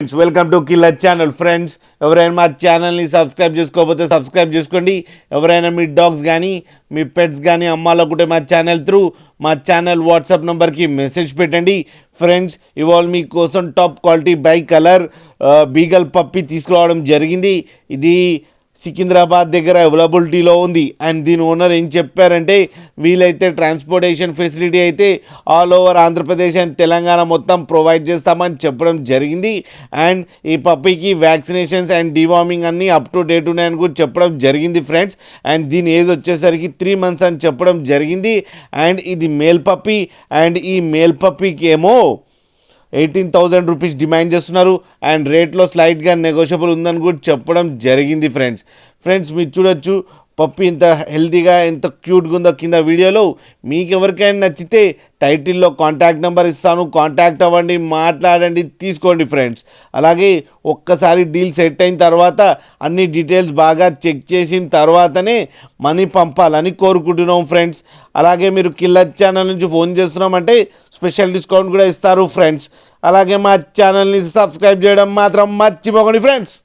Welcome to killer channel friends. ఎవరైనా మా ఛానల్ని సబ్స్క్రైబ్ చేసుకోకపోతే సబ్స్క్రైబ్ చేసుకోండి. ఎవరైనా మీ డాగ్స్ కానీ మీ పెట్స్ కానీ అమ్మాలనుకుంటే మా ఛానల్ వాట్సాప్ నెంబర్కి మెసేజ్ పెట్టండి. ఫ్రెండ్స్, ఇవాళ మీకోసం top quality bi colour beagle puppy తీసుకురావడం జరిగింది. ఇది సికింద్రాబాద్ దగ్గర అవైలబిలిటీలో ఉంది. అండ్ దీని ఓనర్ ఏం చెప్పారంటే, వీలైతే ట్రాన్స్పోర్టేషన్ ఫెసిలిటీ అయితే all over Andhra Pradesh and Telangana మొత్తం ప్రొవైడ్ చేస్తామని చెప్పడం జరిగింది. అండ్ ఈ పప్పీకి వ్యాక్సినేషన్స్ అండ్ డివార్మింగ్ అన్నీ అప్ టు డేట్ ఉన్నాయని కూడా చెప్పడం జరిగింది ఫ్రెండ్స్. అండ్ దీని ఏజ్ వచ్చేసరికి 3 months అని చెప్పడం జరిగింది. అండ్ ఇది మేల్ పప్పీ. అండ్ ఈ మేల్ పప్పీకి ఏమో 18,000 రూపీస్ డిమాండ్ చేస్తున్నారు. అండ్ రేట్లో స్లైట్గా నెగోషియబుల్ ఉందని కూడా చెప్పడం జరిగింది ఫ్రెండ్స్. మీరు చూడొచ్చు పప్పి ఎంత హెల్తీగా ఎంత క్యూట్గా ఉందో కింద వీడియోలో. మీకు ఎవరికైనా నచ్చితే టైటిల్లో కాంటాక్ట్ నెంబర్ ఇస్తాను, కాంటాక్ట్ అవ్వండి, మాట్లాడండి, తీసుకోండి ఫ్రెండ్స్. అలాగే ఒక్కసారి డీల్ సెట్ అయిన తర్వాత అన్ని డీటెయిల్స్ బాగా చెక్ చేసిన తర్వాతనే మనీ పంపాలని కోరుకుంటున్నాం ఫ్రెండ్స్. అలాగే మీరు కిల్లర్ ఛానల్ నుంచి ఫోన్ చేస్తున్నామంటే స్పెషల్ డిస్కౌంట్ కూడా ఇస్తారు ఫ్రెండ్స్. అలాగే మా ఛానల్ని సబ్స్క్రైబ్ చేయడం మాత్రం మర్చిపోకండి ఫ్రెండ్స్.